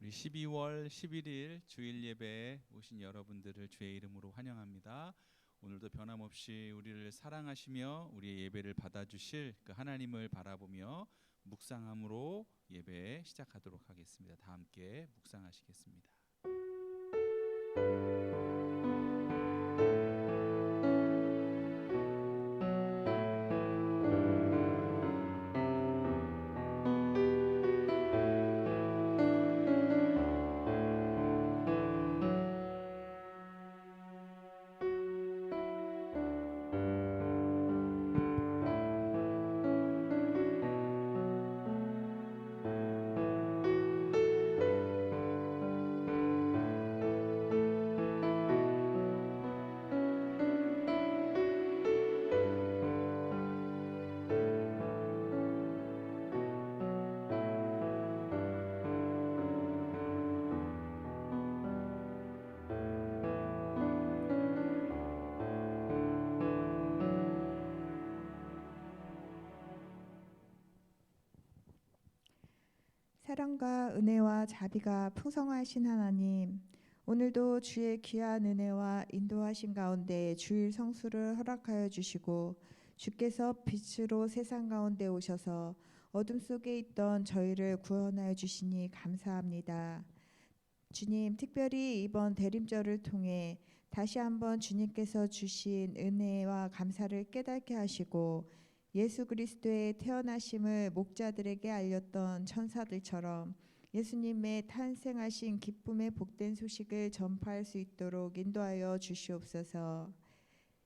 우리 12월 11일 주일 예배에 오신 여러분들을 주의 이름으로 환영합니다. 오늘도 변함없이 우리를 사랑하시며 우리의 예배를 받아주실 그 하나님을 바라보며 묵상함으로 예배 시작하도록 하겠습니다. 다 함께 묵상하시겠습니다. 사랑과 은혜와 자비가 풍성하신 하나님, 오늘도 주의 귀한 은혜와 인도하신 가운데 주일 성수를 허락하여 주시고 주께서 빛으로 세상 가운데 오셔서 어둠 속에 있던 저희를 구원하여 주시니 감사합니다. 주님, 특별히 이번 대림절을 통해 다시 한번 주님께서 주신 은혜와 감사를 깨닫게 하시고 예수 그리스도의 태어나심을 목자들에게 알렸던 천사들처럼 예수님의 탄생하신 기쁨의 복된 소식을 전파할 수 있도록 인도하여 주시옵소서.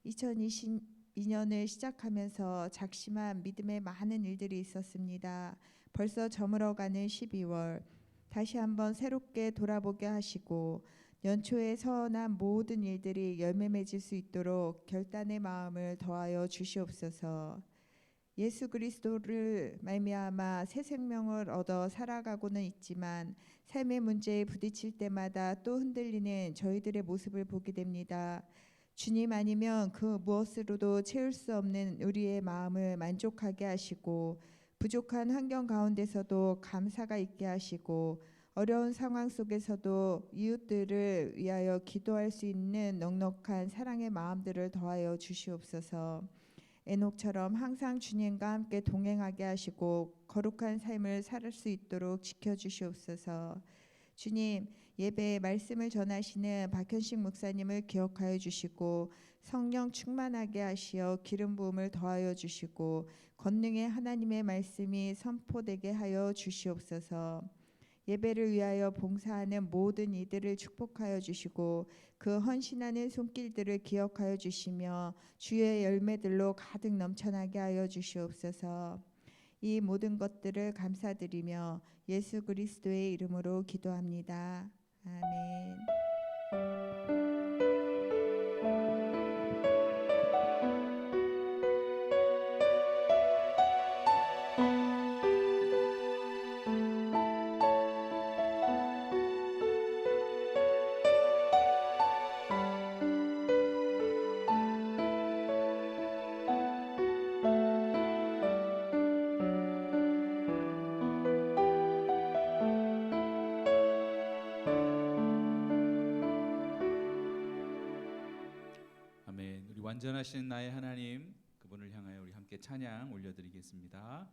2022년을 시작하면서 작심한 믿음의 많은 일들이 있었습니다. 벌써 저물어가는 12월, 다시 한번 새롭게 돌아보게 하시고 연초에 선한 모든 일들이 열매 맺을 수 있도록 결단의 마음을 더하여 주시옵소서. 예수 그리스도를 말미암아 새 생명을 얻어 살아가고는 있지만 삶의 문제에 부딪힐 때마다 또 흔들리는 저희들의 모습을 보게 됩니다. 주님 아니면 그 무엇으로도 채울 수 없는 우리의 마음을 만족하게 하시고 부족한 환경 가운데서도 감사가 있게 하시고 어려운 상황 속에서도 이웃들을 위하여 기도할 수 있는 넉넉한 사랑의 마음들을 더하여 주시옵소서. 에녹처럼 항상 주님과 함께 동행하게 하시고 거룩한 삶을 살 수 있도록 지켜주시옵소서. 주님, 예배에 말씀을 전하시는 박현식 목사님을 기억하여 주시고 성령 충만하게 하시어 기름 부음을 더하여 주시고 권능의 하나님의 말씀이 선포되게 하여 주시옵소서. 예배를 위하여 봉사하는 모든 이들을 축복하여 주시고 그 헌신하는 손길들을 기억하여 주시며 주의 열매들로 가득 넘쳐나게 하여 주시옵소서. 이 모든 것들을 감사드리며 예수 그리스도의 이름으로 기도합니다. 아멘. 완전하신 나의 하나님, 그분을 향하여 우리 함께 찬양 올려드리겠습니다.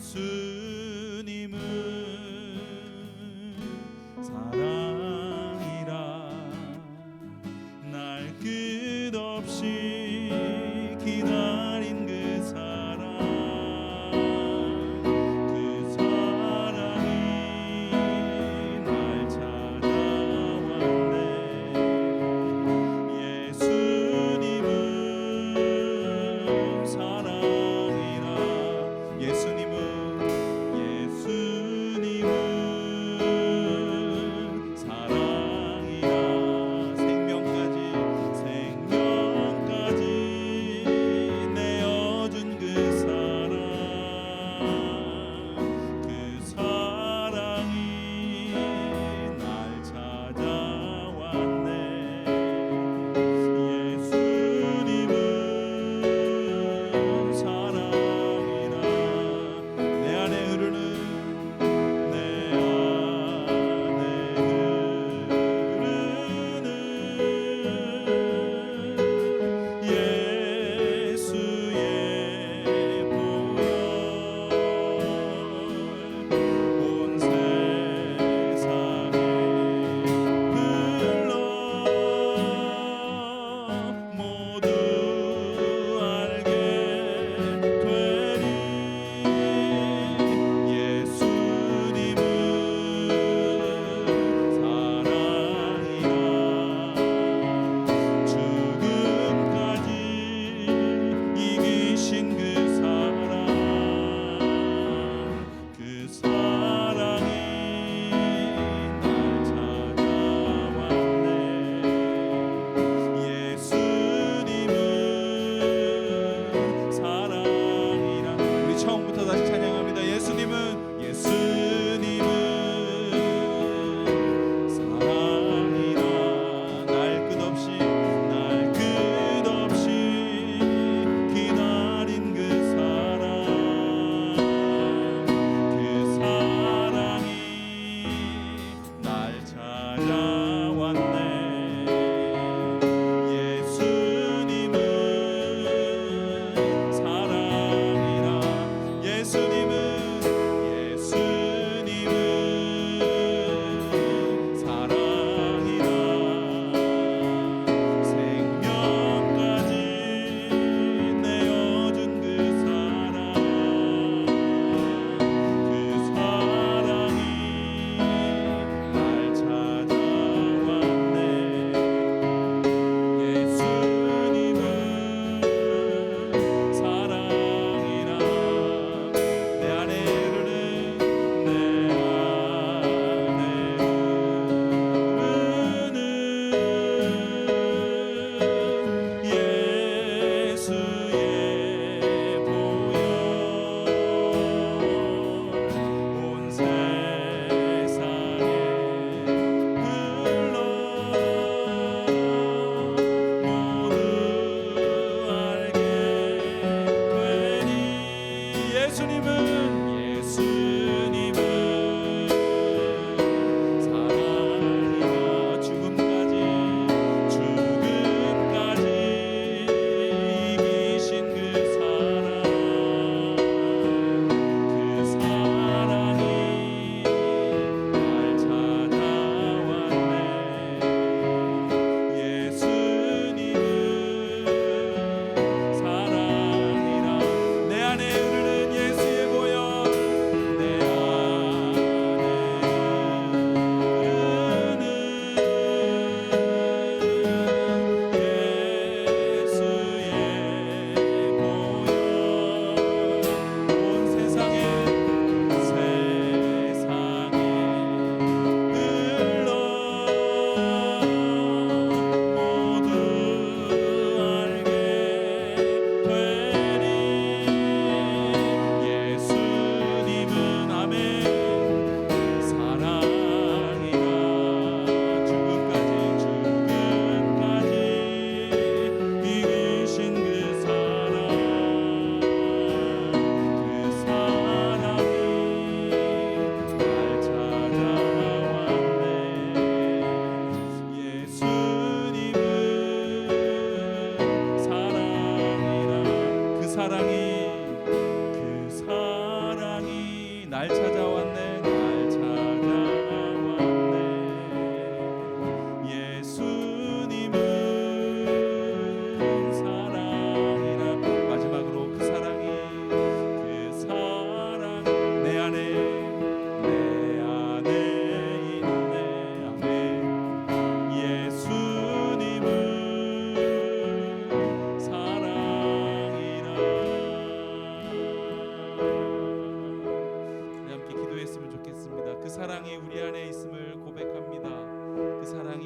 예수님은 사랑이라 날 끝없이 기다린 그 사랑 그 사랑이 날 찾아왔네 예수님은 사랑이라 예수님은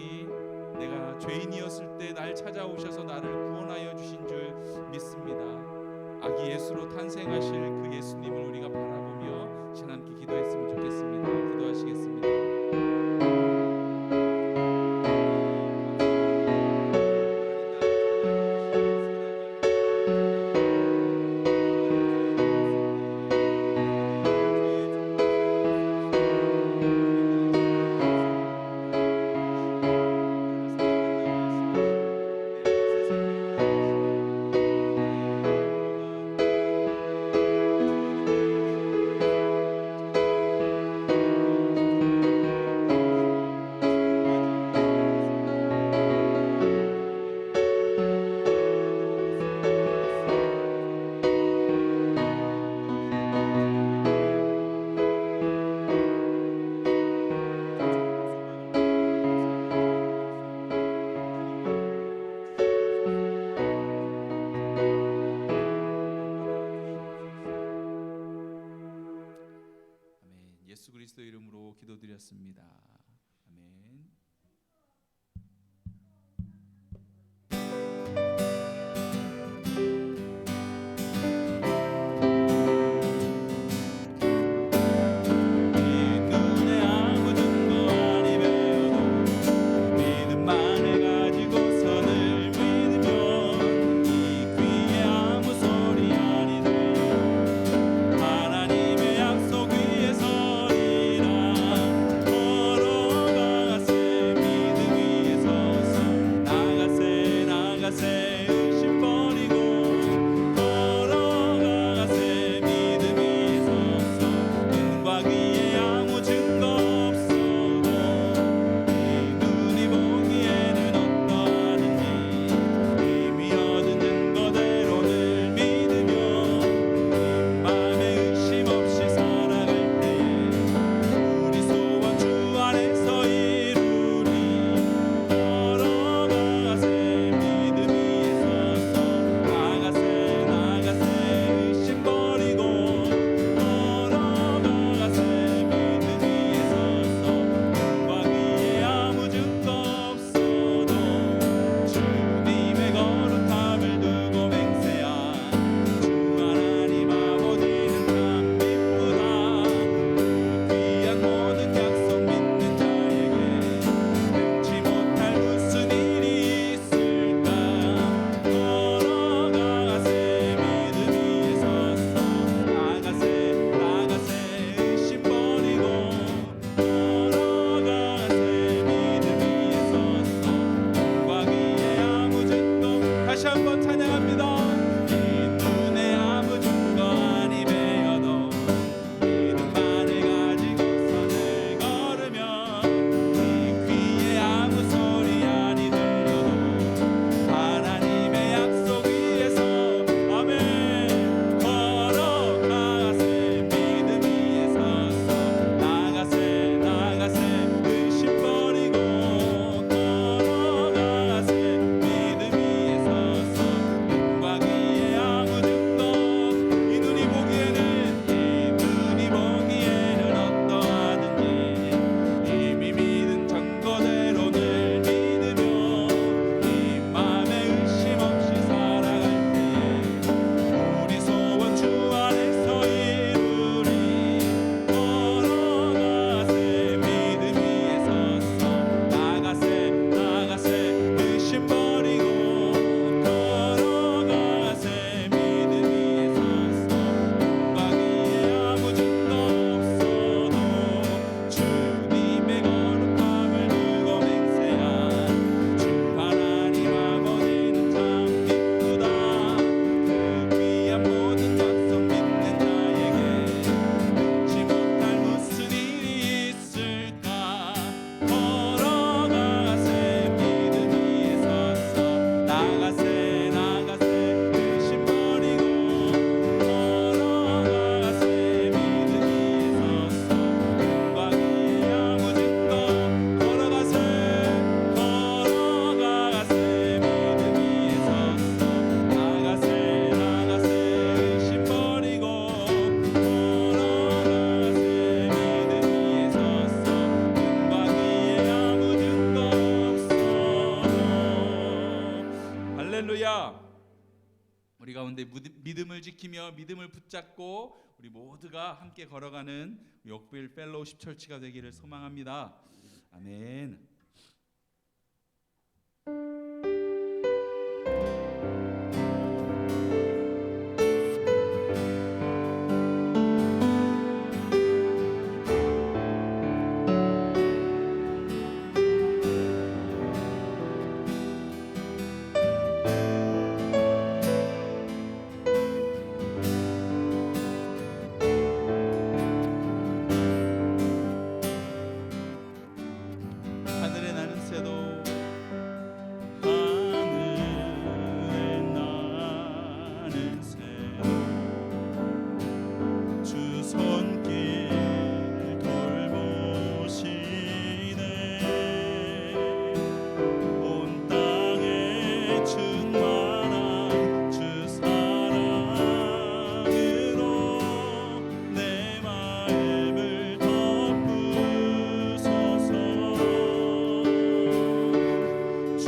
하나님이 내가 죄인이었을 때 날 찾아오셔서 나를 구원하여 주신 줄 믿습니다. 아기 예수로 탄생하실 그 예수님을 우리가 바라보며 신함께 기도했으면 좋겠습니다. 기도하시겠습니다. 예수 그리스도 이름으로 기도드렸습니다. 아멘. 하나님의 약속 위에 서리라. 할렐루야. 우리 가운데 믿음을 지키며 믿음을 붙잡고 우리 모두가 함께 걸어가는 옥빌 펠로우십 철치가 되기를 소망합니다. 아멘. 하늘에 나는 새도 하늘에 나는 새도 주 손길 돌보시네. 온 땅에 충만한 주 사랑으로 내 마음을 덮으소서. 주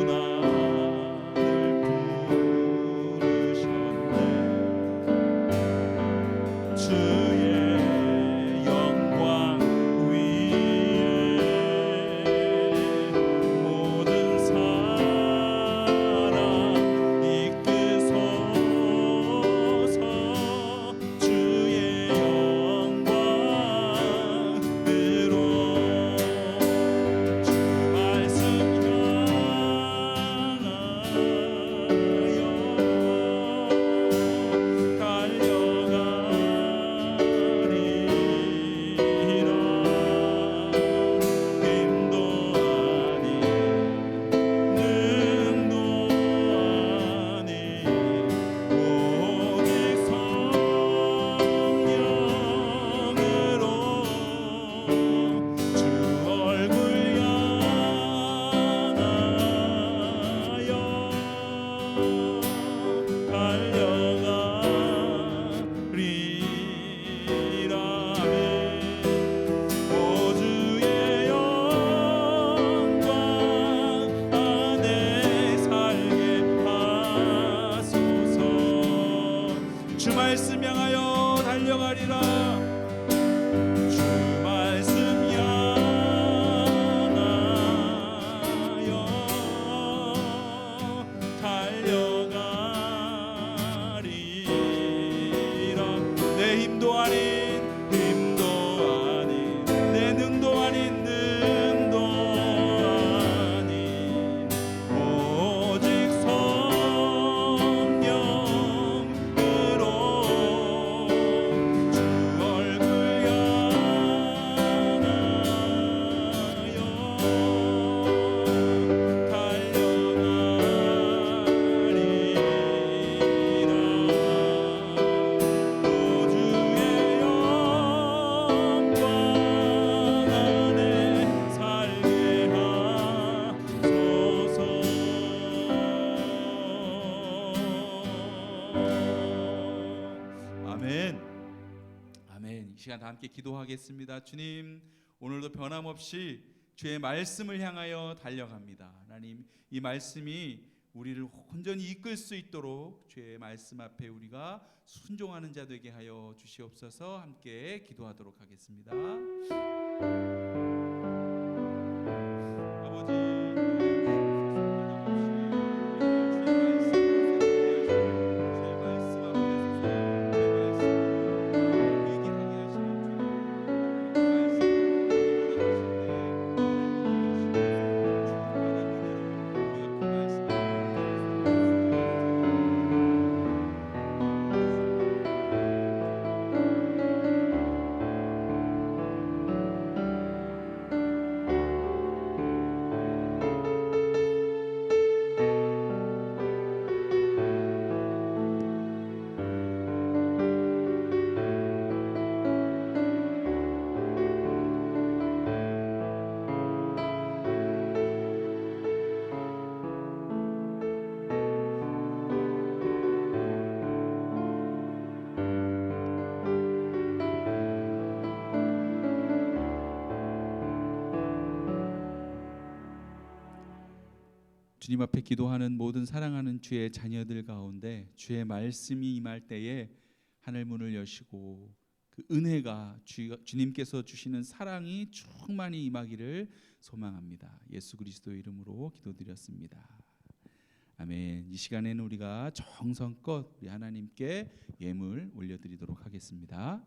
나를 부르셨네. 주의 영광 위에 모든 사람 이끄소서. 주의 영광으로 주 말씀 말씀 향하여 달려가리라. 주 말씀 향하여 달려가리라. 내 힘도 아닌 내 능도 아닌 능도 아닌 오직 성령으로 아멘. 아멘. 이 시간 다 함께 기도하겠습니다. 주님, 오늘도 변함없이 주의 말씀을 향하여 달려갑니다. 하나님, 이 말씀이 우리를 온전히 이끌 수 있도록 주의 말씀 앞에 우리가 순종하는 자 되게 하여 주시옵소서. 함께 기도하도록 하겠습니다. 아버지, 주님 앞에 기도하는 모든 사랑하는 주의 자녀들 가운데 주의 말씀이 임할 때에 하늘 문을 여시고 그 은혜가 주님께서 주시는 사랑이 충만히 임하기를 소망합니다. 예수 그리스도의 이름으로 기도드렸습니다. 아멘. 이 시간에는 우리가 정성껏 우리 하나님께 예물 올려드리도록 하겠습니다.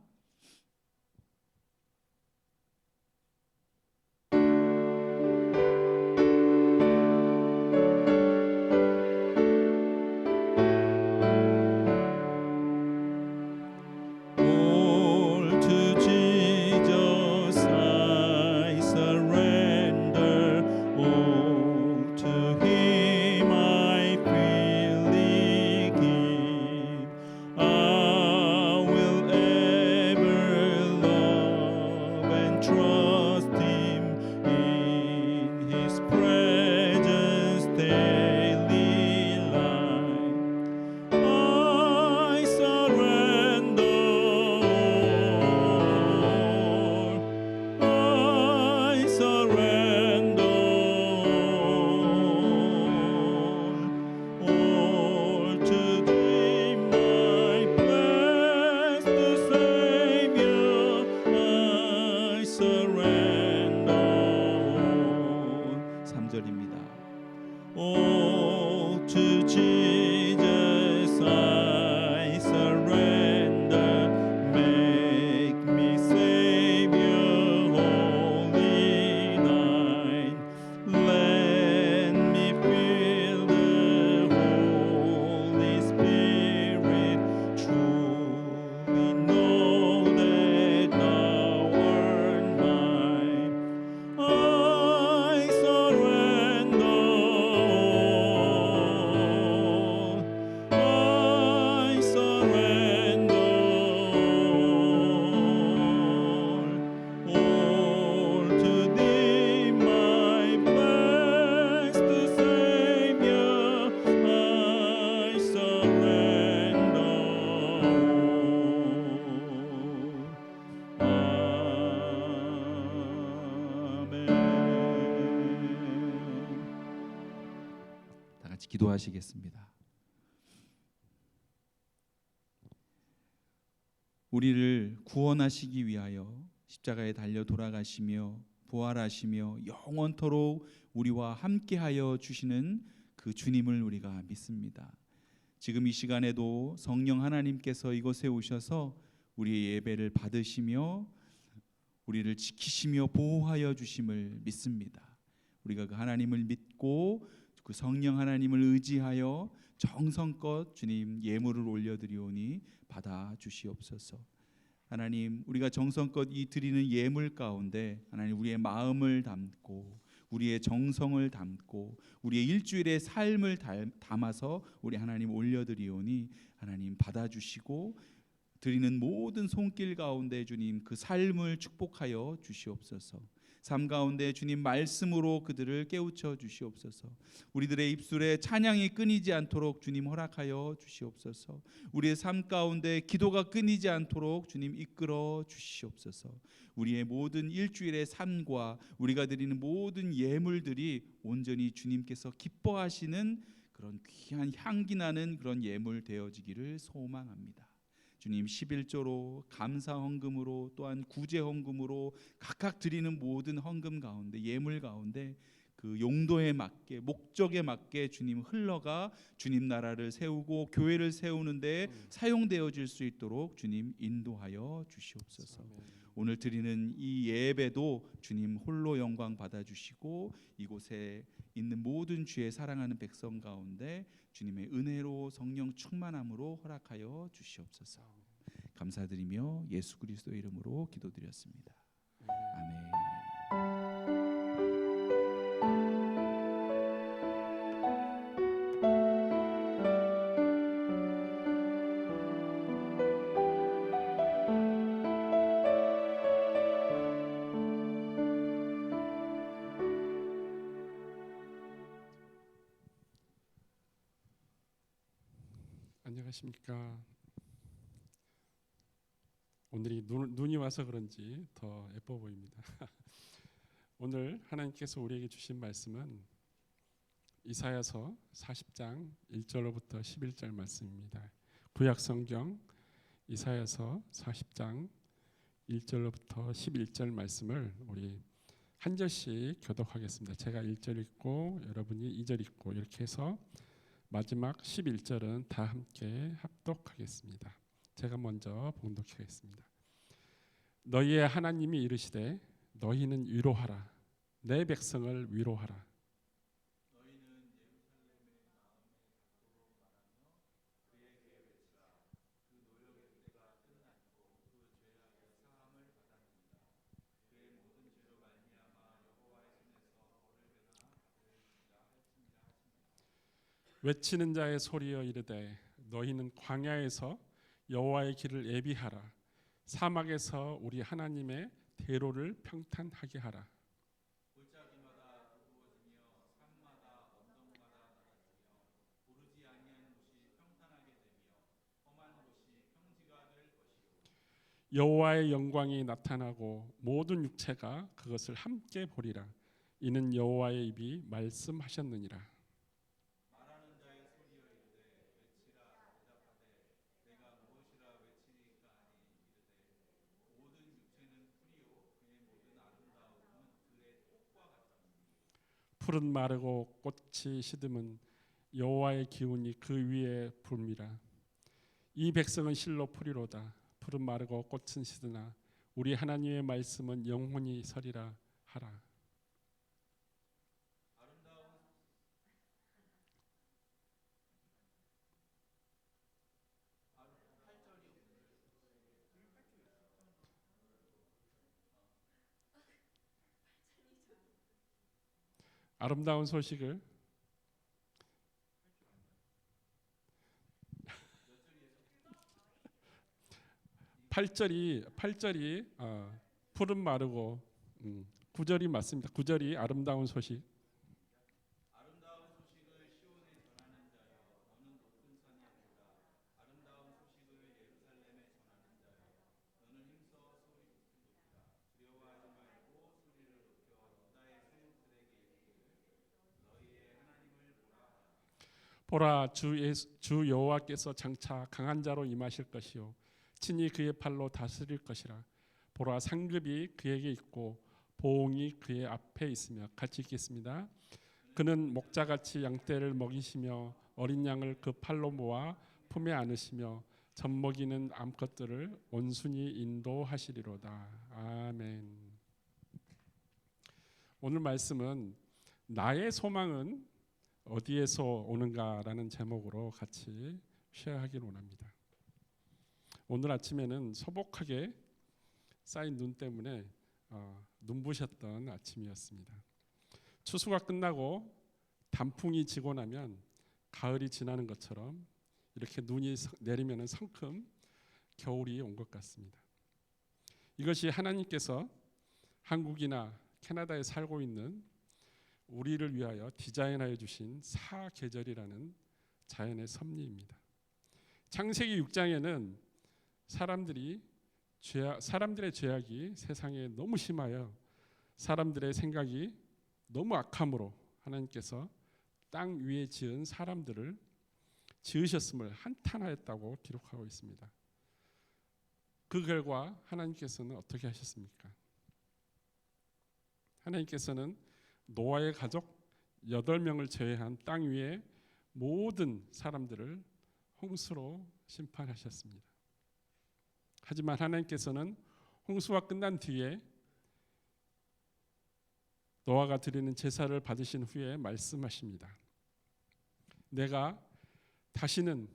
기도하시겠습니다. 우리를 구원하시기 위하여 십자가에 달려 돌아가시며 부활하시며 영원토록 우리와 함께하여 주시는 그 주님을 우리가 믿습니다. 지금 이 시간에도 성령 하나님께서 이곳에 오셔서 우리의 예배를 받으시며 우리를 지키시며 보호하여 주심을 믿습니다. 우리가 그 하나님을 믿고 그 성령 하나님을 의지하여 정성껏 주님 예물을 올려드리오니 받아 주시옵소서. 하나님, 우리가 정성껏 이 드리는 예물 가운데 하나님 우리의 마음을 담고 우리의 정성을 담고 우리의 일주일의 삶을 담아서 우리 하나님 올려드리오니 하나님 받아주시고 드리는 모든 손길 가운데 주님 그 삶을 축복하여 주시옵소서. 삶 가운데 주님 말씀으로 그들을 깨우쳐 주시옵소서. 우리들의 입술에 찬양이 끊이지 않도록 주님 허락하여 주시옵소서. 우리의 삶 가운데 기도가 끊이지 않도록 주님 이끌어 주시옵소서. 우리의 모든 일주일의 삶과 우리가 드리는 모든 예물들이 온전히 주님께서 기뻐하시는 그런 귀한 향기 나는 그런 예물 되어지기를 소망합니다. 주님, 11조로 감사 헌금으로 또한 구제 헌금으로 각각 드리는 모든 헌금 가운데 예물 가운데 그 용도에 맞게 목적에 맞게 주님 흘러가 주님 나라를 세우고 교회를 세우는데 사용되어질 수 있도록 주님 인도하여 주시옵소서. 오늘 드리는 이 예배도 주님 홀로 영광 받아주시고 이곳에 있는 모든 주의 사랑하는 백성 가운데 주님의 은혜로 성령 충만함으로 허락하여 주시옵소서. 감사드리며 예수 그리스도의 이름으로 기도드렸습니다. 아멘. 안녕하십니까. 오늘이 눈이 와서 그런지 더 예뻐 보입니다. 오늘 하나님께서 우리에게 주신 말씀은 이사야서 40장 1절로부터 11절 말씀입니다. 구약 성경 이사야서 40장 1절로부터 11절 말씀을 우리 한 절씩 교독하겠습니다. 제가 1절 읽고 여러분이 2절 읽고 이렇게 해서 마지막 11절은 다 함께 합독하겠습니다. 제가 먼저 봉독하겠습니다. 너희의 하나님이 이르시되 너희는 위로하라. 내 백성을 위로하라. 외치는 자의 소리여 이르되 너희는 광야에서 여호와의 길을 예비하라. 사막에서 우리 하나님의 대로를 평탄하게 하라. 여호와의 영광이 나타나고 모든 육체가 그것을 함께 보리라. 이는 여호와의 입이 말씀하셨느니라. 풀은 마르고 꽃이 시듬은 여호와의 기운이 그 위에 붐이라. 이 백성은 실로 풀이로다. 풀은 마르고 꽃은 시드나 우리 하나님의 말씀은 영원히 서리라 하라. 아름다운 소식을 8절이 푸른 마르고 9절이 맞습니다. 9절이 아름다운 소식. 보라 주 여호와께서 장차 강한 자로 임하실 것이요 친히 그의 팔로 다스릴 것이라. 보라 상급이 그에게 있고 보응이 그의 앞에 있으며 같이 읽겠습니다. 그는 목자같이 양떼를 먹이시며 어린 양을 그 팔로 모아 품에 안으시며 젖먹이는 암컷들을 온순히 인도하시리로다. 아멘. 오늘 말씀은 나의 소망은 어디에서 오는가라는 제목으로 같이 쉐어하기를 원합니다. 오늘 아침에는 소복하게 쌓인 눈 때문에 눈부셨던 아침이었습니다. 추수가 끝나고 단풍이 지고 나면 가을이 지나는 것처럼 이렇게 눈이 내리면 성큼 겨울이 온 것 같습니다. 이것이 하나님께서 한국이나 캐나다에 살고 있는 우리를 위하여 디자인하여 주신 사계절이라는 자연의 섭리입니다. 창세기 6장에는 사람들의 죄악이 세상에 너무 심하여 사람들의 생각이 너무 악함으로 하나님께서 땅 위에 지은 사람들을 지으셨음을 한탄하였다고 기록하고 있습니다. 그 결과 하나님께서는 어떻게 하셨습니까? 하나님께서는 노아의 가족 8명을 제외한 땅 위의 모든 사람들을 홍수로 심판하셨습니다. 하지만 하나님께서는 홍수가 끝난 뒤에 노아가 드리는 제사를 받으신 후에 말씀하십니다. 내가 다시는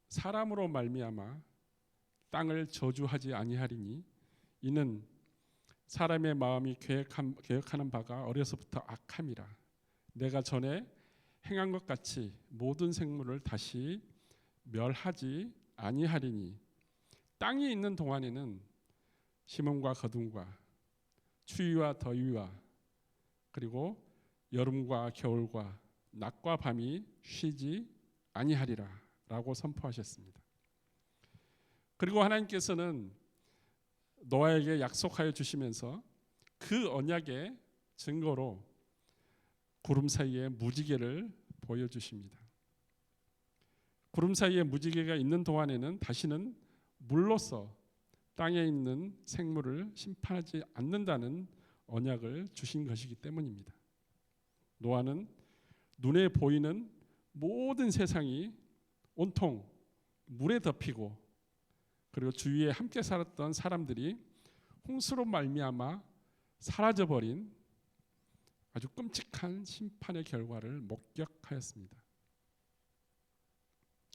사람으로 말미암아 땅을 저주하지 아니하리니 이는 사람의 마음이 계획하는 바가 어려서부터 악함이라. 내가 전에 행한 것 같이 모든 생물을 다시 멸하지 아니하리니 땅이 있는 동안에는 심음과 거둠과 추위와 더위와 그리고 여름과 겨울과 낮과 밤이 쉬지 아니하리라 라고 선포하셨습니다. 그리고 하나님께서는 노아에게 약속하여 주시면서 그 언약의 증거로 구름 사이에 무지개를 보여주십니다. 구름 사이에 무지개가 있는 동안에는 다시는 물로써 땅에 있는 생물을 심판하지 않는다는 언약을 주신 것이기 때문입니다. 노아는 눈에 보이는 모든 세상이 온통 물에 덮이고 그리고 주위에 함께 살았던 사람들이 홍수로 말미암아 사라져버린 아주 끔찍한 심판의 결과를 목격하였습니다.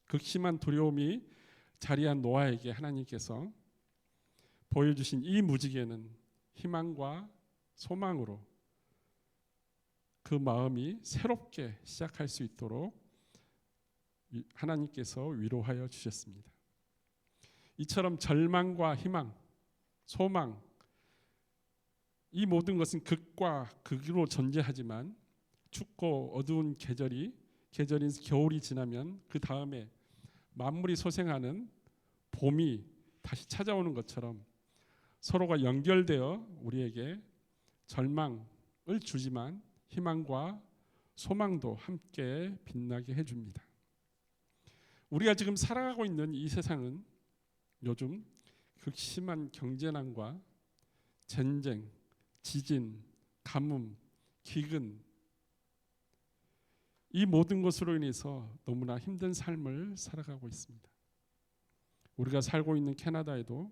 극심한 두려움이 자리한 노아에게 하나님께서 보여주신 이 무지개는 희망과 소망으로 그 마음이 새롭게 시작할 수 있도록 하나님께서 위로하여 주셨습니다. 이처럼 절망과 희망, 소망 이 모든 것은 극과 극으로 존재하지만 춥고 어두운 계절인 겨울이 지나면 그 다음에 만물이 소생하는 봄이 다시 찾아오는 것처럼 서로가 연결되어 우리에게 절망을 주지만 희망과 소망도 함께 빛나게 해줍니다. 우리가 지금 살아가고 있는 이 세상은 요즘 극심한 경제난과 전쟁, 지진, 가뭄, 기근 이 모든 것으로 인해서 너무나 힘든 삶을 살아가고 있습니다. 우리가 살고 있는 캐나다에도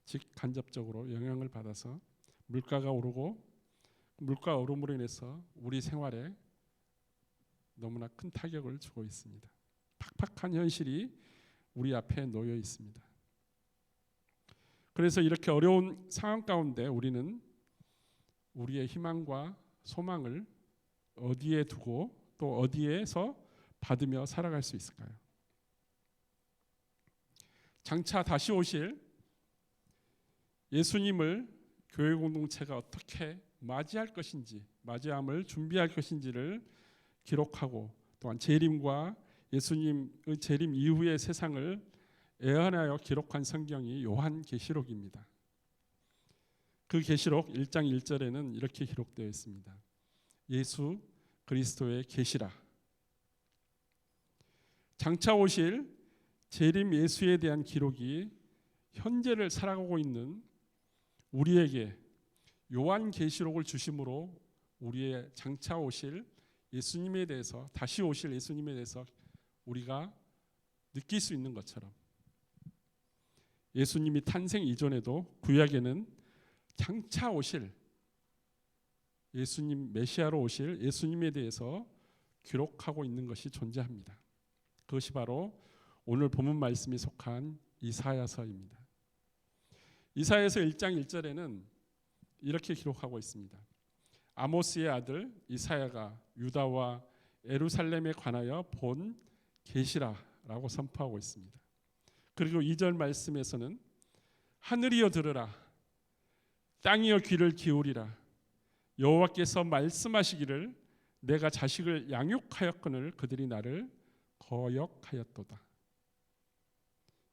직간접적으로 영향을 받아서 물가가 오르고 물가 오름으로 인해서 우리 생활에 너무나 큰 타격을 주고 있습니다. 팍팍한 현실이 우리 앞에 놓여 있습니다. 그래서 이렇게 어려운 상황 가운데 우리는 우리의 희망과 소망을 어디에 두고 또 어디에서 받으며 살아갈 수 있을까요? 장차 다시 오실 예수님을 교회 공동체가 어떻게 맞이할 것인지, 맞이함을 준비할 것인지를 기록하고 또한 재림과 예수님의 재림 이후의 세상을 애언하여 기록한 성경이 요한계시록입니다. 그 계시록 1장 1절에는 이렇게 기록되어 있습니다. 예수 그리스도의 계시라. 장차 오실 재림 예수에 대한 기록이 현재를 살아가고 있는 우리에게 요한계시록을 주심으로 우리의 장차 오실 예수님에 대해서 다시 오실 예수님에 대해서 우리가 느낄 수 있는 것처럼 예수님이 탄생 이전에도 구약에는 장차 오실 예수님 메시아로 오실 예수님에 대해서 기록하고 있는 것이 존재합니다. 그것이 바로 오늘 본문 말씀이 속한 이사야서입니다. 이사야서 1장 1절에는 이렇게 기록하고 있습니다. 아모스의 아들 이사야가 유다와 예루살렘에 관하여 본 계시라라고 선포하고 있습니다. 그리고 2절 말씀에서는 하늘이여 들으라 땅이여 귀를 기울이라 여호와께서 말씀하시기를 내가 자식을 양육하였거늘 그들이 나를 거역하였도다.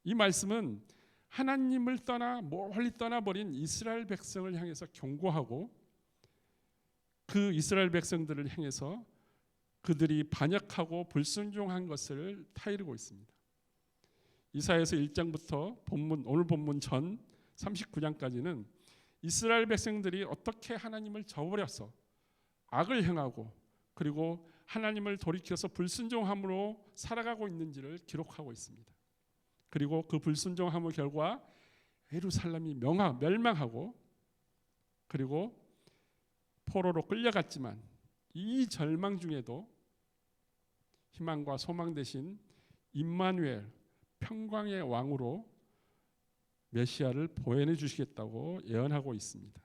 이 말씀은 하나님을 떠나 멀리 떠나버린 이스라엘 백성을 향해서 경고하고 그 이스라엘 백성들을 향해서 그들이 반역하고 불순종한 것을 타이르고 있습니다. 이사야서 1장부터 오늘 본문 전 39장까지는 이스라엘 백성들이 어떻게 하나님을 저버려서 악을 행하고 그리고 하나님을 돌이켜서 불순종함으로 살아가고 있는지를 기록하고 있습니다. 그리고 그 불순종함의 결과 예루살렘이 멸망하고 그리고 포로로 끌려갔지만 이 절망 중에도 희망과 소망 대신 임마누엘 평강의 왕으로 메시아를 보내해 주시겠다고 예언하고 있습니다.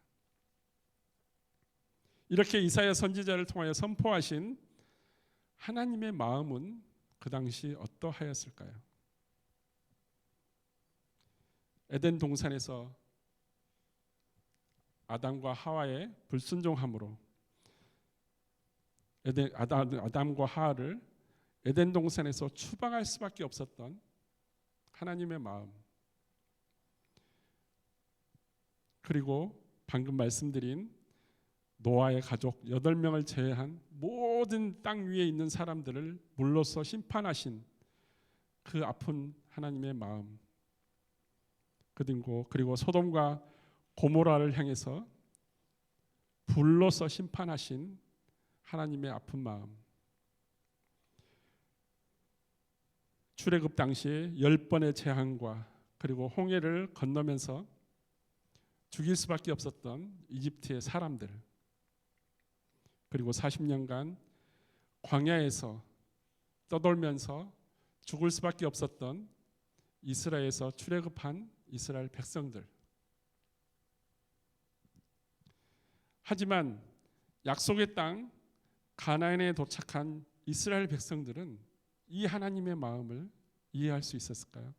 이렇게 이사야 선지자를 통하여 선포하신 하나님의 마음은 그 당시 어떠하였을까요? 에덴 동산에서 아담과 하와의 불순종함으로 아담과 하와를 에덴 동산에서 추방할 수밖에 없었던 하나님의 마음, 그리고 방금 말씀드린 노아의 가족 8명을 제외한 모든 땅 위에 있는 사람들을 물로써 심판하신 그 아픈 하나님의 마음, 그리고 소돔과 고모라를 향해서 불로써 심판하신 하나님의 아픈 마음, 출애굽 당시 10번의 재앙과 그리고 홍해를 건너면서 죽일 수밖에 없었던 이집트의 사람들, 그리고 40년간 광야에서 떠돌면서 죽을 수밖에 없었던 이스라엘에서 출애굽한 이스라엘 백성들. 하지만 약속의 땅 가나안에 도착한 이스라엘 백성들은 이 하나님의 마음을 이해할 수 있었을까요?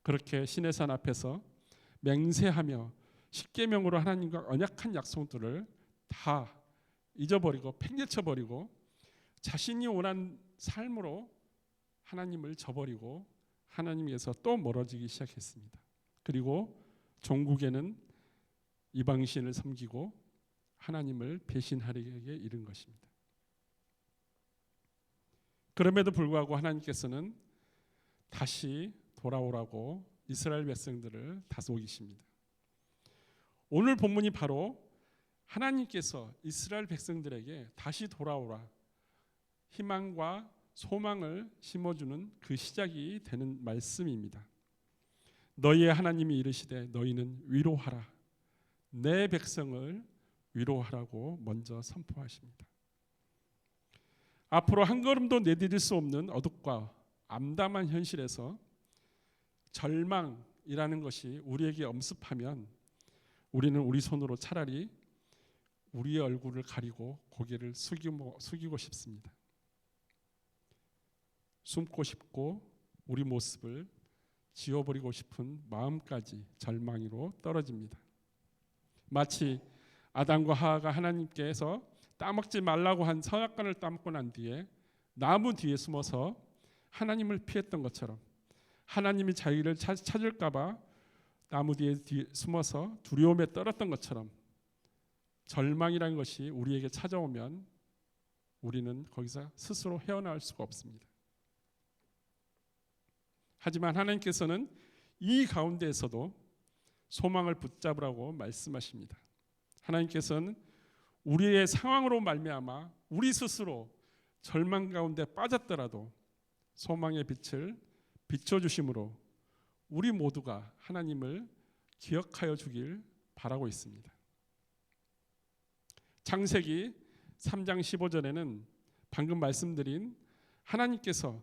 그렇게 시내산 앞에서 맹세하며 십계명으로 하나님과 언약한 약속들을 다 잊어버리고 팽개쳐버리고 자신이 원한 삶으로 하나님을 저버리고 하나님께서 또 멀어지기 시작했습니다. 그리고 종국에는 이방신을 섬기고 하나님을 배신하려게 이른 것입니다. 그럼에도 불구하고 하나님께서는 다시 돌아오라고 이스라엘 백성들을 다독이십니다. 오늘 본문이 바로 하나님께서 이스라엘 백성들에게 다시 돌아오라 희망과 소망을 심어주는 그 시작이 되는 말씀입니다. 너희의 하나님이 이르시되 너희는 위로하라 내 백성을 위로하라고 먼저 선포하십니다. 앞으로 한 걸음도 내디딜 수 없는 어둡과 암담한 현실에서 절망이라는 것이 우리에게 엄습하면 우리는 우리 손으로 차라리 우리의 얼굴을 가리고 고개를 숙이고 싶습니다. 숨고 싶고 우리 모습을 지워버리고 싶은 마음까지 절망으로 떨어집니다. 마치 아담과 하와가 하나님께서 따먹지 말라고 한 선악과를 따먹고 난 뒤에 나무 뒤에 숨어서 하나님을 피했던 것처럼 하나님이 자기를 찾을까 봐 나무 뒤에 숨어서 두려움에 떨었던 것처럼 절망이라는 것이 우리에게 찾아오면 우리는 거기서 스스로 헤어나올 수가 없습니다. 하지만 하나님께서는 이 가운데에서도 소망을 붙잡으라고 말씀하십니다. 하나님께서는 우리의 상황으로 말미암아 우리 스스로 절망 가운데 빠졌더라도 소망의 빛을 비춰주심으로 우리 모두가 하나님을 기억하여 주길 바라고 있습니다. 창세기 3장 15절에는 방금 말씀드린 하나님께서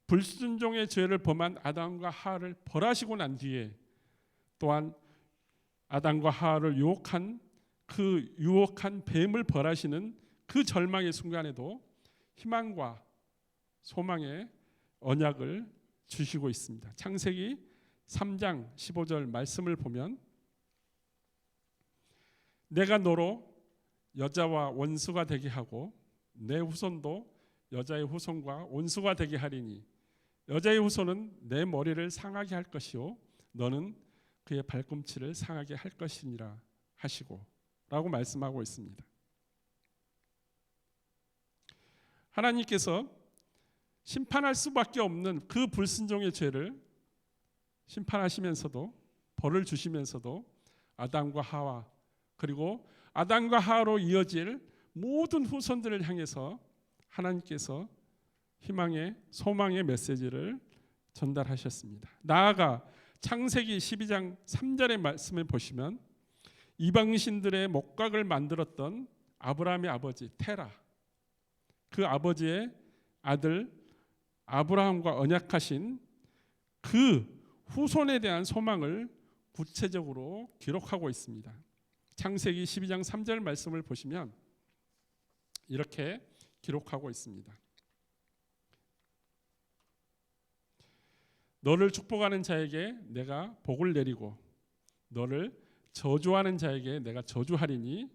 불순종의 죄를 범한 아담과 하와를 벌하시고 난 뒤에 또한 아담과 하와를 유혹한 그 유혹한 뱀을 벌하시는 그 절망의 순간에도 희망과 소망의 언약을 주시고 있습니다. 창세기 3장 15절 말씀을 보면 내가 너로 여자와 원수가 되게 하고 내 후손도 여자의 후손과 원수가 되게 하리니 여자의 후손은 내 머리를 상하게 할 것이요 너는 그의 발꿈치를 상하게 할 것이니라 하시고 라고 말씀하고 있습니다. 하나님께서 심판할 수밖에 없는 그 불순종의 죄를 심판하시면서도 벌을 주시면서도 아담과 하와 그리고 아담과 하와로 이어질 모든 후손들을 향해서 하나님께서 희망의 소망의 메시지를 전달하셨습니다. 나아가 창세기 12장 3절의 말씀을 보시면 이방신들의 목각을 만들었던 아브라함의 아버지 테라 그 아버지의 아들 아브라함과 언약하신 그 후손에 대한 소망을 구체적으로 기록하고 있습니다. 창세기 12장 3절 말씀을 보시면 이렇게 기록하고 있습니다. 너를 축복하는 자에게 내가 복을 내리고 너를 저주하는 자에게 내가 저주하리니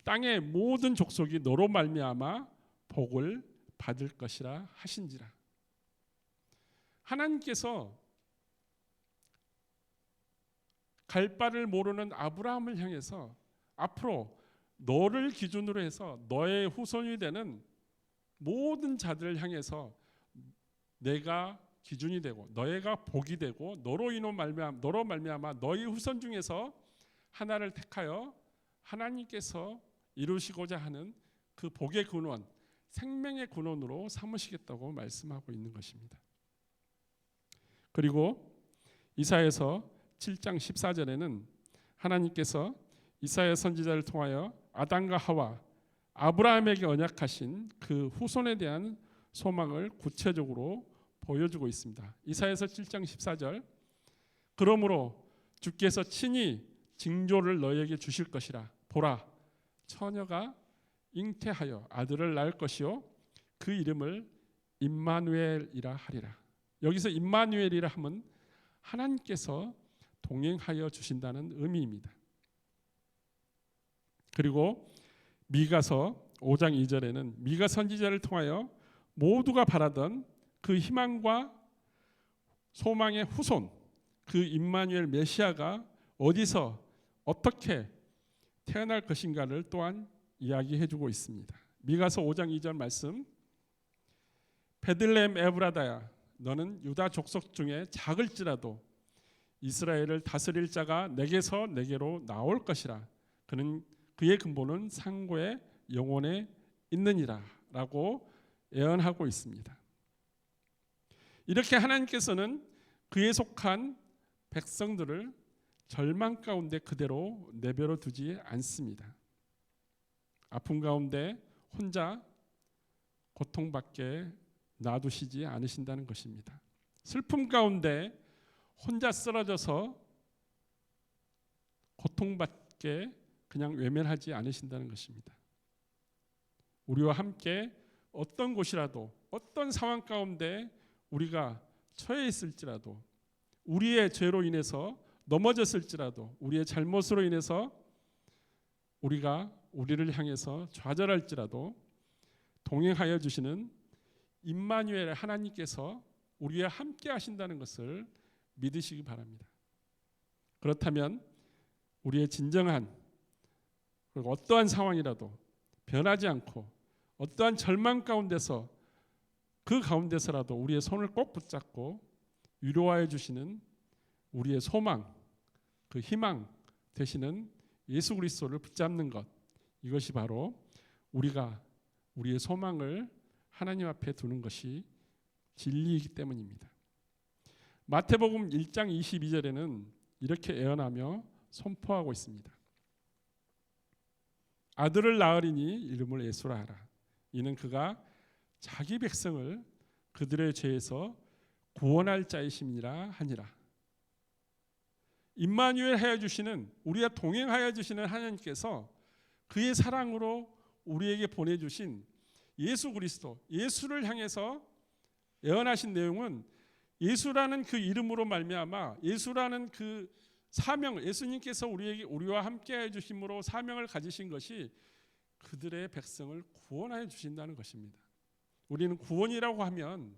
땅의 모든 족속이 너로 말미암아 복을 받을 것이라 하신지라. 하나님께서 갈 바를 모르는 아브라함을 향해서 앞으로 너를 기준으로 해서 너의 후손이 되는 모든 자들을 향해서 내가 기준이 되고 너희가 복이 되고 너로 말미암아 너희 후손 중에서 하나를 택하여 하나님께서 이루시고자 하는 그 복의 근원, 생명의 근원으로 삼으시겠다고 말씀하고 있는 것입니다. 그리고 이사야서 7장 14절에는 하나님께서 이사야 선지자를 통하여 아담과 하와 아브라함에게 언약하신 그 후손에 대한 소망을 구체적으로 보여주고 있습니다. 이사야서 7장 14절 그러므로 주께서 친히 징조를 너희에게 주실 것이라. 보라 처녀가 잉태하여 아들을 낳을 것이요 그 이름을 임마누엘이라 하리라. 여기서 임마누엘이라 하면 하나님께서 동행하여 주신다는 의미입니다. 그리고 미가서 5장 2절에는 미가 선지자를 통하여 모두가 바라던 그 희망과 소망의 후손 그 임마누엘 메시아가 어디서 어떻게 태어날 것인가를 또한 이야기해주고 있습니다. 미가서 5장 2절 말씀 베들레헴 에브라다야 너는 유다 족속 중에 작을지라도 이스라엘을 다스릴 자가 내게서 내게로 나올 것이라. 그는 그의 근본은 상고의 영혼에 있느니라 라고 예언하고 있습니다. 이렇게 하나님께서는 그에 속한 백성들을 절망 가운데 그대로 내버려 두지 않습니다. 아픔 가운데 혼자 고통받게 놔두시지 않으신다는 것입니다. 슬픔 가운데 혼자 쓰러져서 고통받게 그냥 외면하지 않으신다는 것입니다. 우리와 함께 어떤 곳이라도 어떤 상황 가운데 우리가 처해 있을지라도 우리의 죄로 인해서 넘어졌을지라도 우리의 잘못으로 인해서 우리가 우리를 향해서 좌절할지라도 동행하여 주시는 임마누엘 하나님께서 우리와 함께 하신다는 것을 믿으시기 바랍니다. 그렇다면 우리의 진정한 그리고 어떠한 상황이라도 변하지 않고 어떠한 절망 가운데서 그 가운데서라도 우리의 손을 꼭 붙잡고 위로하여 주시는 우리의 소망, 그 희망 되시는 예수 그리스도를 붙잡는 것, 이것이 바로 우리가 우리의 소망을 하나님 앞에 두는 것이 진리이기 때문입니다. 마태복음 1장 22절에는 이렇게 예언하며 선포하고 있습니다. 아들을 낳으리니 이름을 예수라 하라. 이는 그가 자기 백성을 그들의 죄에서 구원할 자이심이라 하니라. 임마누엘 하여 주시는 우리와 동행하여 주시는 하나님께서 그의 사랑으로 우리에게 보내주신 예수 그리스도, 예수를 향해서 예언하신 내용은 예수라는 그 이름으로 말미암아 예수라는 그 사명, 예수님께서 우리와 함께해 주심으로 사명을 가지신 것이 그들의 백성을 구원하여 주신다는 것입니다. 우리는 구원이라고 하면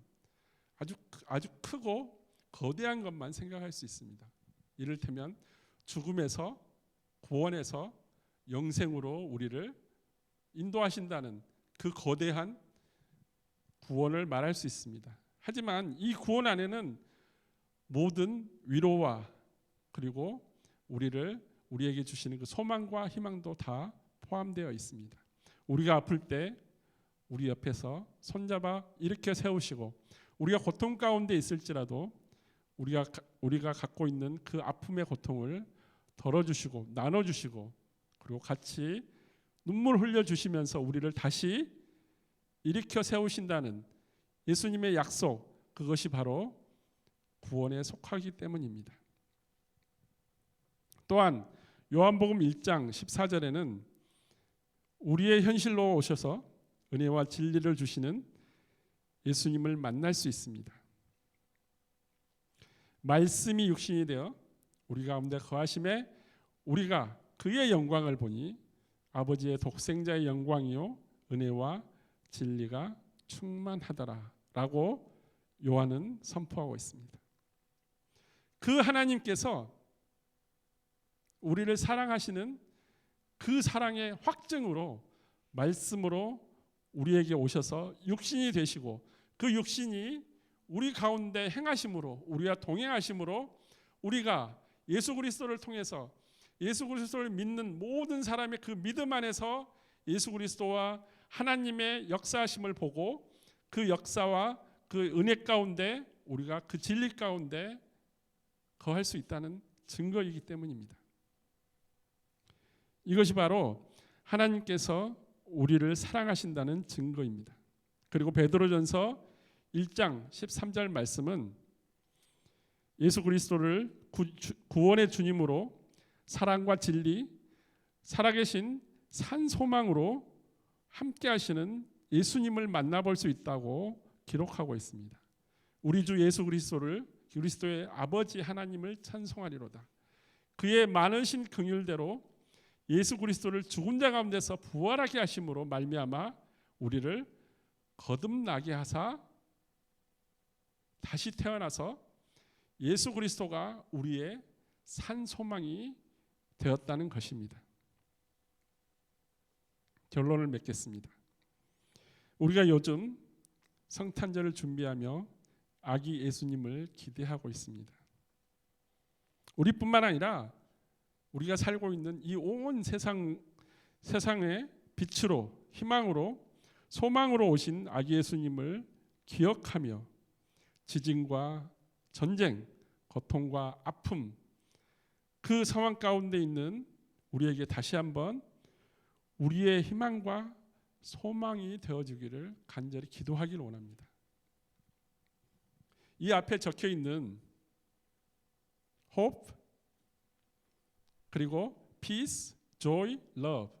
아주 크고 거대한 것만 생각할 수 있습니다. 이를테면 죽음에서 구원해서 영생으로 우리를 인도하신다는 그 거대한 구원을 말할 수 있습니다. 하지만 이 구원 안에는 모든 위로와 그리고 우리에게 주시는 그 소망과 희망도 다 포함되어 있습니다. 우리가 아플 때 우리 옆에서 손잡아 일으켜 세우시고, 우리가 고통 가운데 있을지라도 우리가 갖고 있는 그 아픔의 고통을 덜어주시고 나눠주시고, 그리고 같이 눈물 흘려주시면서 우리를 다시 일으켜 세우신다는 예수님의 약속, 그것이 바로 구원에 속하기 때문입니다. 또한 요한복음 1장 14절에는 우리의 현실로 오셔서 은혜와 진리를 주시는 예수님을 만날 수 있습니다. 말씀이 육신이 되어 우리 가운데 거하심에 우리가 그의 영광을 보니 아버지의 독생자의 영광이요 은혜와 진리가 충만하더라 라고 요한은 선포하고 있습니다. 그 하나님께서 우리를 사랑하시는 그 사랑의 확증으로 말씀으로 우리에게 오셔서 육신이 되시고, 그 육신이 우리 가운데 행하심으로, 우리와 동행하심으로, 우리가 예수 그리스도를 통해서 예수 그리스도를 믿는 모든 사람의 그 믿음 안에서 예수 그리스도와 하나님의 역사하심을 보고, 그 역사와 그 은혜 가운데 우리가 그 진리 가운데 거할 수 있다는 증거이기 때문입니다. 이것이 바로 하나님께서 우리를 사랑하신다는 증거입니다. 그리고 베드로전서 1장 13절 말씀은 예수 그리스도를 구원의 주님으로 사랑과 진리, 살아계신 산 소망으로 함께 하시는 예수님을 만나볼 수 있다고 기록하고 있습니다. 우리 주 예수 그리스도의 아버지 하나님을 찬송하리로다. 그의 많으신 긍휼대로 예수 그리스도를 죽은 자 가운데서 부활하게 하심으로 말미암아 우리를 거듭나게 하사 다시 태어나서 예수 그리스도가 우리의 산 소망이 되었다는 것입니다. 결론을 맺겠습니다. 우리가 요즘 성탄절을 준비하며 아기 예수님을 기대하고 있습니다. 우리뿐만 아니라 우리가 살고 있는 이 온 세상의 빛으로, 희망으로, 소망으로 오신 아기 예수님을 기억하며 지진과 전쟁, 고통과 아픔, 그 상황 가운데 있는 우리에게 다시 한번 우리의 희망과 소망이 되어주기를 간절히 기도하기를 원합니다. 이 앞에 적혀 있는 hope, 그리고 peace, joy, love,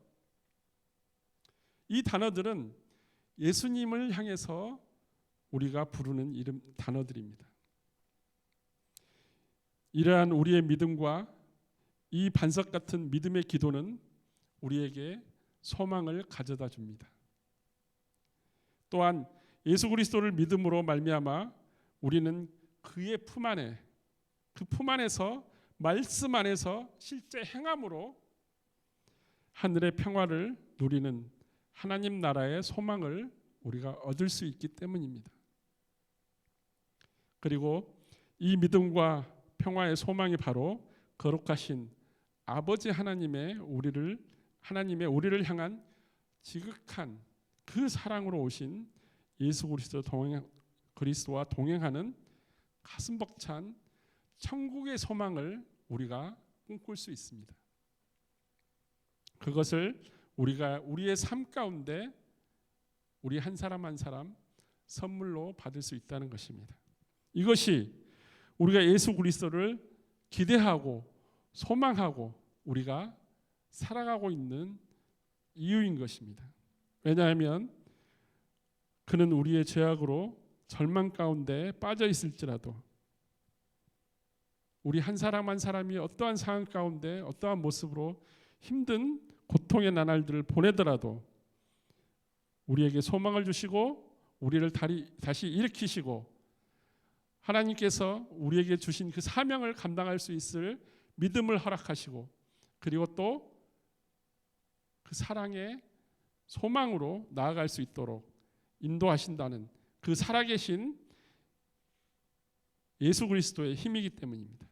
이 단어들은 예수님을 향해서 우리가 부르는 단어들입니다. 이러한 우리의 믿음과 이 반석 같은 믿음의 기도는 우리에게 소망을 가져다 줍니다. 또한 예수 그리스도를 믿음으로 말미암아 우리는 그의 품 안에, 그 품 안에서, 말씀 안에서 실제 행함으로 하늘의 평화를 누리는 하나님 나라의 소망을 우리가 얻을 수 있기 때문입니다. 그리고 이 믿음과 평화의 소망이 바로 거룩하신 아버지 하나님의 우리를 향한 지극한 그 사랑으로 오신 예수 그리스도와 동행하는 가슴 벅찬 천국의 소망을 우리가 꿈꿀 수 있습니다. 그것을 우리가 우리의 삶 가운데 우리 한 사람 한 사람 선물로 받을 수 있다는 것입니다. 이것이 우리가 예수 그리스도를 기대하고 소망하고 우리가 살아가고 있는 이유인 것입니다. 왜냐하면 그는 우리의 죄악으로 절망 가운데 빠져 있을지라도 우리 한 사람 한 사람이 어떠한 상황 가운데 어떠한 모습으로 힘든 고통의 나날들을 보내더라도 우리에게 소망을 주시고 우리를 다시 일으키시고 하나님께서 우리에게 주신 그 사명을 감당할 수 있을 믿음을 허락하시고 그리고 또 그 사랑의 소망으로 나아갈 수 있도록 인도하신다는 그 살아계신 예수 그리스도의 힘이기 때문입니다.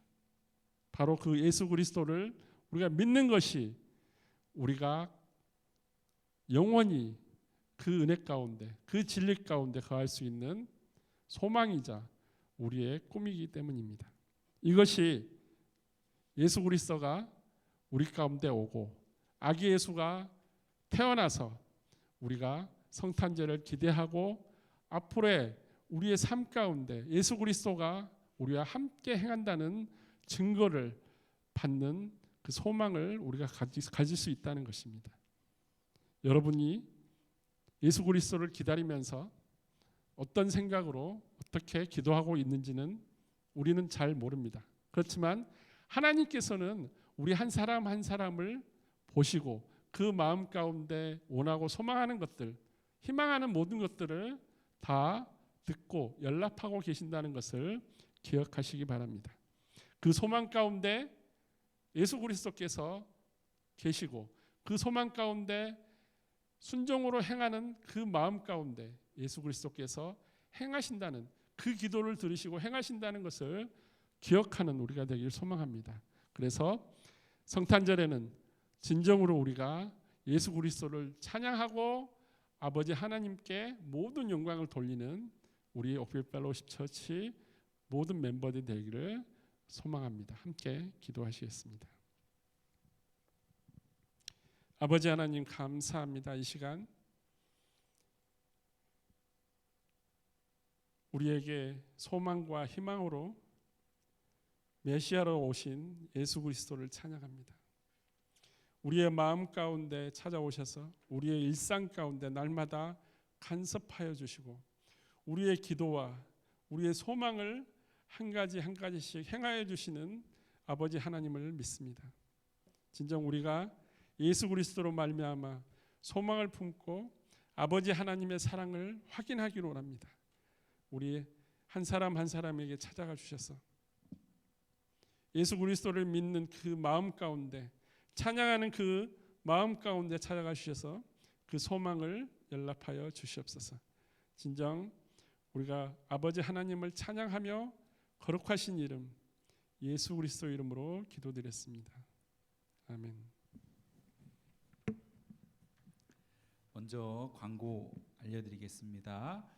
바로 그 예수 그리스도를 우리가 믿는 것이 우리가 영원히 그 은혜 가운데 그 진리 가운데 거할 수 있는 소망이자 우리의 꿈이기 때문입니다. 이것이 예수 그리스도가 우리 가운데 오고 아기 예수가 태어나서 우리가 성탄절을 기대하고 앞으로의 우리의 삶 가운데 예수 그리스도가 우리와 함께 행한다는 증거를 받는 그 소망을 우리가 가질 수 있다는 것입니다. 여러분이 예수 그리스도를 기다리면서 어떤 생각으로 어떻게 기도하고 있는지는 우리는 잘 모릅니다. 그렇지만 하나님께서는 우리 한 사람 한 사람을 보시고 그 마음 가운데 원하고 소망하는 것들, 희망하는 모든 것들을 다 듣고 연락하고 계신다는 것을 기억하시기 바랍니다. 그 소망 가운데 예수 그리스도께서 계시고 그 소망 가운데 순종으로 행하는 그 마음 가운데 예수 그리스도께서 행하신다는 그 기도를 들으시고 행하신다는 것을 기억하는 우리가 되길 소망합니다. 그래서 성탄절에는 진정으로 우리가 예수 그리스도를 찬양하고 아버지 하나님께 모든 영광을 돌리는 우리 옥빌 펠로우십 처치 모든 멤버들이 되기를 소망합니다. 함께 기도하시겠습니다. 아버지 하나님 감사합니다. 이 시간 우리에게 소망과 희망으로 메시아로 오신 예수 그리스도를 찬양합니다. 우리의 마음 가운데 찾아오셔서 우리의 일상 가운데 날마다 간섭하여 주시고 우리의 기도와 우리의 소망을 한 가지 한 가지씩 행하여 주시는 아버지 하나님을 믿습니다. 진정 우리가 예수 그리스도로 말미암아 소망을 품고 아버지 하나님의 사랑을 확인하기로 원합니다. 우리 한 사람 한 사람에게 찾아가 주셔서 예수 그리스도를 믿는 그 마음 가운데 찬양하는 그 마음 가운데 찾아가 주셔서 그 소망을 연락하여 주시옵소서. 진정 우리가 아버지 하나님을 찬양하며 거룩하신 이름 예수 그리스도 이름으로 기도드렸습니다. 아멘. 먼저 광고 알려드리겠습니다.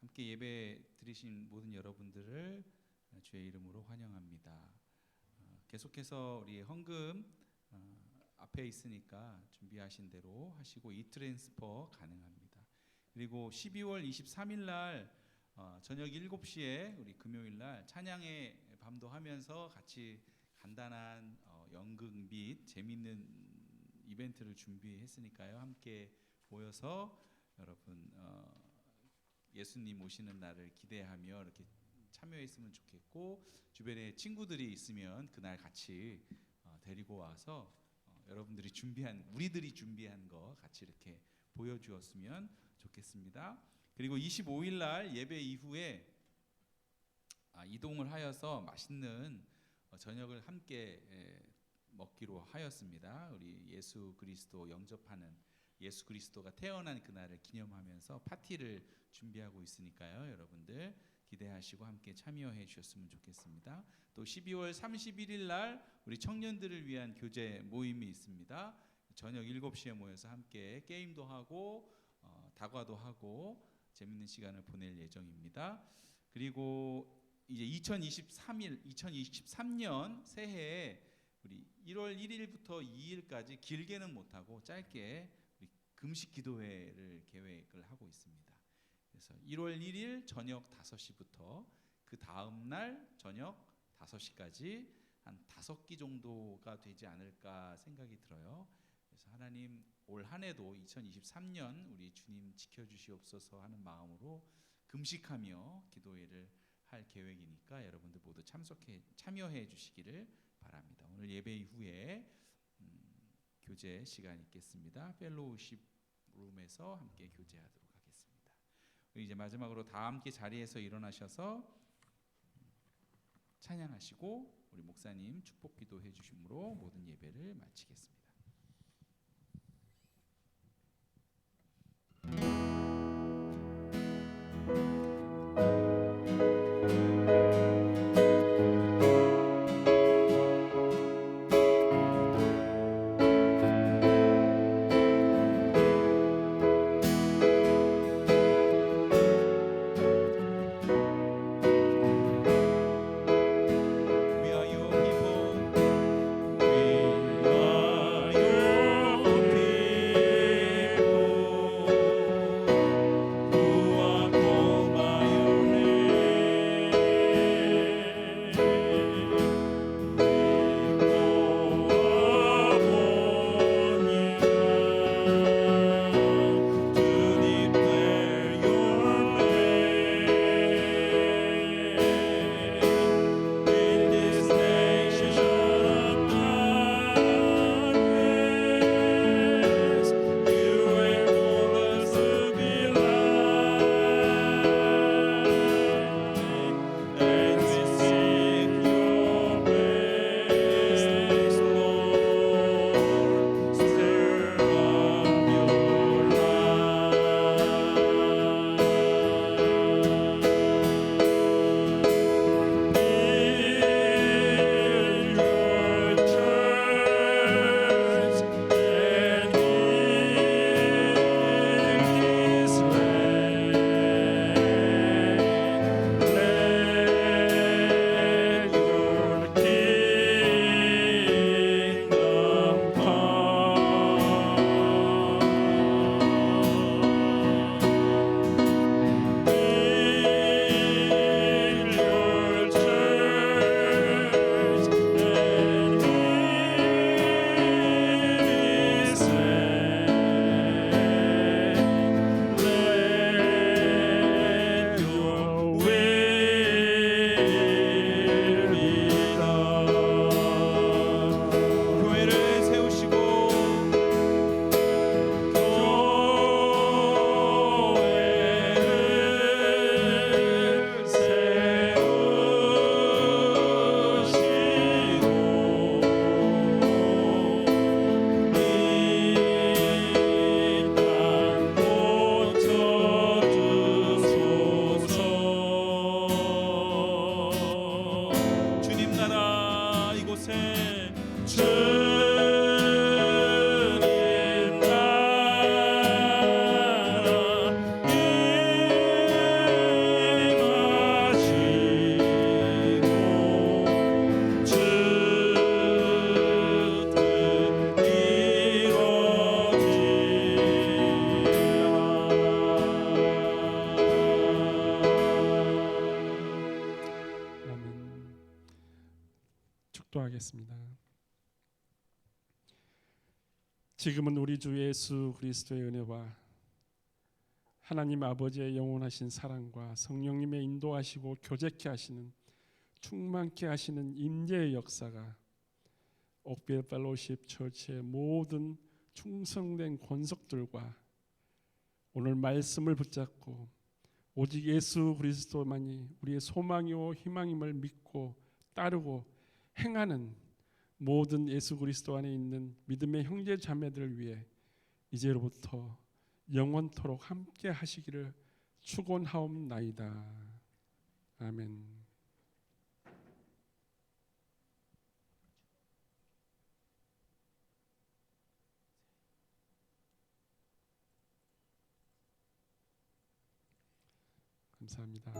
함께 예배 드리신 모든 여러분들을 주의 이름으로 환영합니다. 계속해서 우리 헌금 앞에 있으니까 준비하신 대로 하시고 이트랜스퍼 가능합니다. 그리고 12월 23일 날 저녁 7시에 우리 금요일 날 찬양의 밤도 하면서 같이 간단한 연극 및 재미있는 이벤트를 준비했으니까요. 함께 모여서 여러분 예수님 오시는 날을 기대하며 이렇게 참여했으면 좋겠고 주변에 친구들이 있으면 그날 같이 데리고 와서 여러분들이 우리들이 준비한 거 같이 이렇게 보여주었으면 좋겠습니다. 그리고 25일 날 예배 이후에 이동을 하여서 맛있는 저녁을 함께 먹기로 하였습니다. 우리 예수 그리스도 영접하는 예수 그리스도가 태어난 그날을 기념하면서 파티를 준비하고 있으니까요. 여러분들 기대하시고 함께 참여해 주셨으면 좋겠습니다. 또 12월 31일 날 우리 청년들을 위한 교제 모임이 있습니다. 저녁 7시에 모여서 함께 게임도 하고 다과도 하고 재밌는 시간을 보낼 예정입니다. 그리고 이제 2023년 새해에 우리 1월 1일부터 2일까지 길게는 못하고 짧게 우리 금식 기도회를 계획을 하고 있습니다. 그래서 1월 1일 저녁 5시부터 그 다음 날 저녁 5시까지 한 5끼 정도가 되지 않을까 생각이 들어요. 그래서 하나님 올 한 해도 2023년 우리 주님 지켜주시옵소서 하는 마음으로 금식하며 기도회를 할 계획이니까 여러분들 모두 참여해 주시기를 바랍니다. 오늘 예배 이후에 교제 시간 있겠습니다. 펠로우십 룸에서 함께 교제하도록 하겠습니다. 우리 이제 마지막으로 다 함께 자리에서 일어나셔서 찬양하시고 우리 목사님 축복 기도해 주심으로 모든 예배를 마치겠습니다. 기도하겠습니다. 지금은 우리 주 예수 그리스도의 은혜와 하나님 아버지의 영원하신 사랑과 성령님의 인도하시고 교제케 하시는 충만케 하시는 임재의 역사가 옥빌 펠로우십 처치의 모든 충성된 권속들과 오늘 말씀을 붙잡고 오직 예수 그리스도만이 우리의 소망이요 희망임을 믿고 따르고 행하는 모든 예수 그리스도 안에 있는 믿음의 형제 자매들을 위해 이제로부터 영원토록 함께 하시기를 축원하옵나이다. 아멘. 감사합니다.